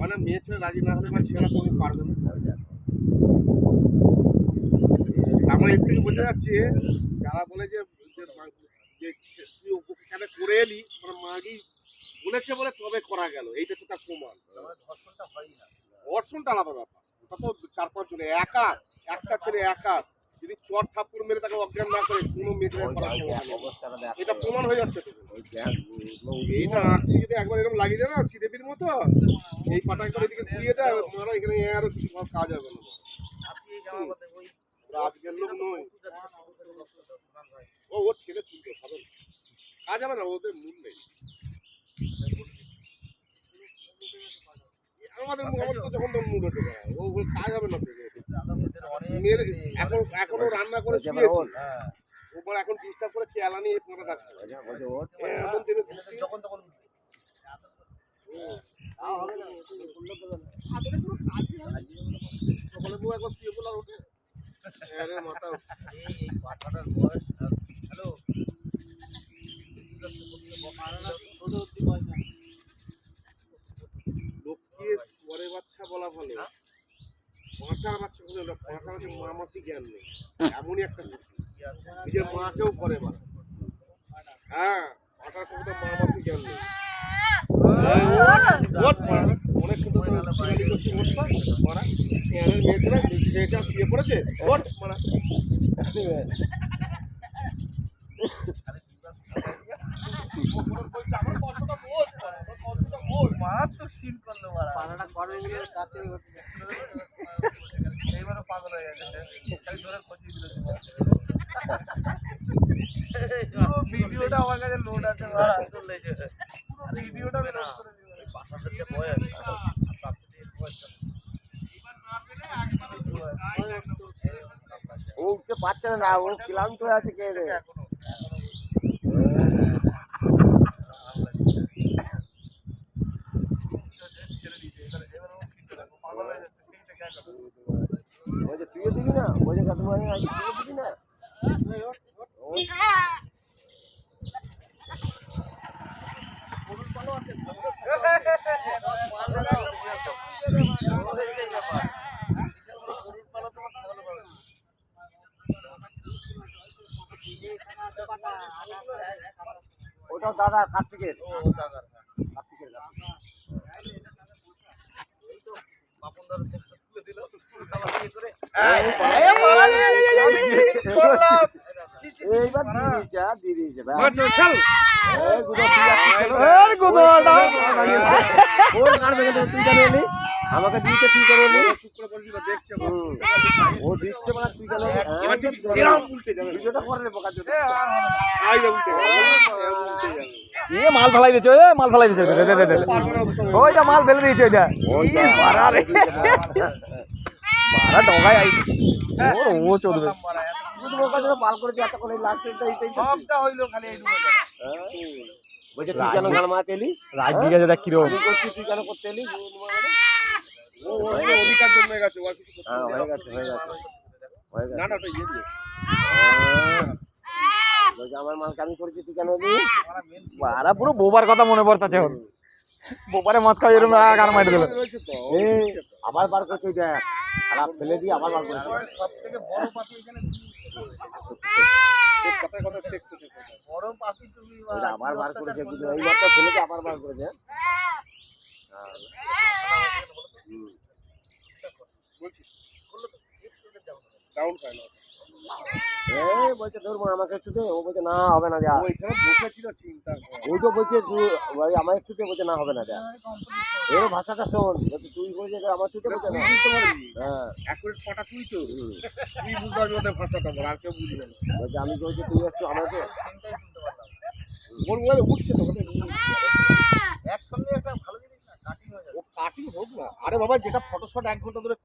মানে মেয়ে ছেলে রাজি না হলে মানে ছেলেরা তুমি পারবে না। আমার এর থেকে বোঝা যাচ্ছে যারা বলে যে তুই ওখানে করে এলি মানে মাগি বলেছে বলে তবে করা গেল, এইটা তো তার প্রমাণ। ধর্ষণটা হয় না, ধর্ষণটা আলাদা ব্যাপার। ওটা তো 4-5 জনে একা, একটা ছেলে একা যদি চট ঠাকুর মেরে তাকে অজ্ঞান না করে কোনো মেয়েদের এটা প্রমাণ হয়ে যাচ্ছে। এইটা আঁকছি যদি একবার এরকম লাগিয়ে দেয় না শ্রীদেবীর মতো, এই পাটা করে এদিকে ঘুরিয়ে দেয় মারা, এখানে আরো কিছু কাজ হবে না। আজকের লোক নয় ও, ওর ছেলে তুলবে ভালো কাজ হবে না, ওদের মূল নেই। আমাদের তো যখন তোর মুড হতে পারে ও কাজ হবে না। এখনো রান্না করে শুয়েছি, ওপর এখন ডিস্টার্ব করে খেয়ালা নিয়ে পড়ে থাকছে যখন তখন সকালে বউ একবার শুয়ে পড়লাম ওঠে মাথা হ্যালো লোককে পরে বাচ্চা বলা ভালো, পাঁচার বাচ্চা বলে না, পাঁচা হচ্ছে মামাসি জ্ঞান নেই এমনই একটা নিজের মাকেও করে বলা। হ্যাঁ পাঁচার কোনো মামাসি জ্ঞান নেই। অনেক সুন্দর মেয়েটা শুয়ে পড়েছে মারা মারাত্মক সিন করলো পানাটা করে এইবারও পাগল হয়ে গেছে ভিডিওটা আমার কাছে লোড আছে, ভিডিওটা বের করে ও উঠতে পারছে না, ও ক্লান্ত হয়ে আছে কে রে। তুইও দিবি না ওই জায়গা তোমার দিবি না ওটা দাদা কার্তিকের আমাকে দিতে তুই করে ও দিচ্ছে মানে তুই মাল ফেলাই দিচ্ছে, মাল ফেলাই দিচ্ছে, ওইটা মাল ফেলে দিয়েছে, ওইটা ডগায় ও চলবে মাল করে এত করে লাগছে বলছে তুই কেন গান মারাতে এলি, রাগ দিয়ে গেছে, দেখ কিরকম তুই কেন করতে এলি, অধিকার জন্মে গেছে হয়ে গেছে আমার মালকে আমি করেছি তুই কেন এলি, পুরো বোবার কথা মনে পড়তেছে এখন, বোবারে মদ খাই এরকম গান মারি দিল আবার বার করতে দেখ খারাপ ফেলে দিয়ে আবার বার করে সবথেকে বড় পাখি এখানে বড় পাখি তুমি আবার বার করেছে, এই মাত্র ফেলেছে আবার বার করেছে ডাউন পায় না বলছে ধরবো আমাকে একটু দে, ও বলছে না হবে না, যা ওই তো বলছে আমার একটু দে, বলছে না হবে না, যা এর ভাষাটা শোন, তুই বলছে আমার তুই তো বলছে না, হ্যাঁ পাটা তুই তো তুই বুঝতে পারবি ওদের ভাষাটা বল, আর কেউ বুঝবে না, বলছে আমি বলছি তুই একটু আমাকে উঠছে তো একসঙ্গে একটা ভালো জিনিস না কাটিং হয়ে যাবে, ও কাটিং হোক না, আরে বাবা যেটা ফটোশট 1 ঘন্টা ধরে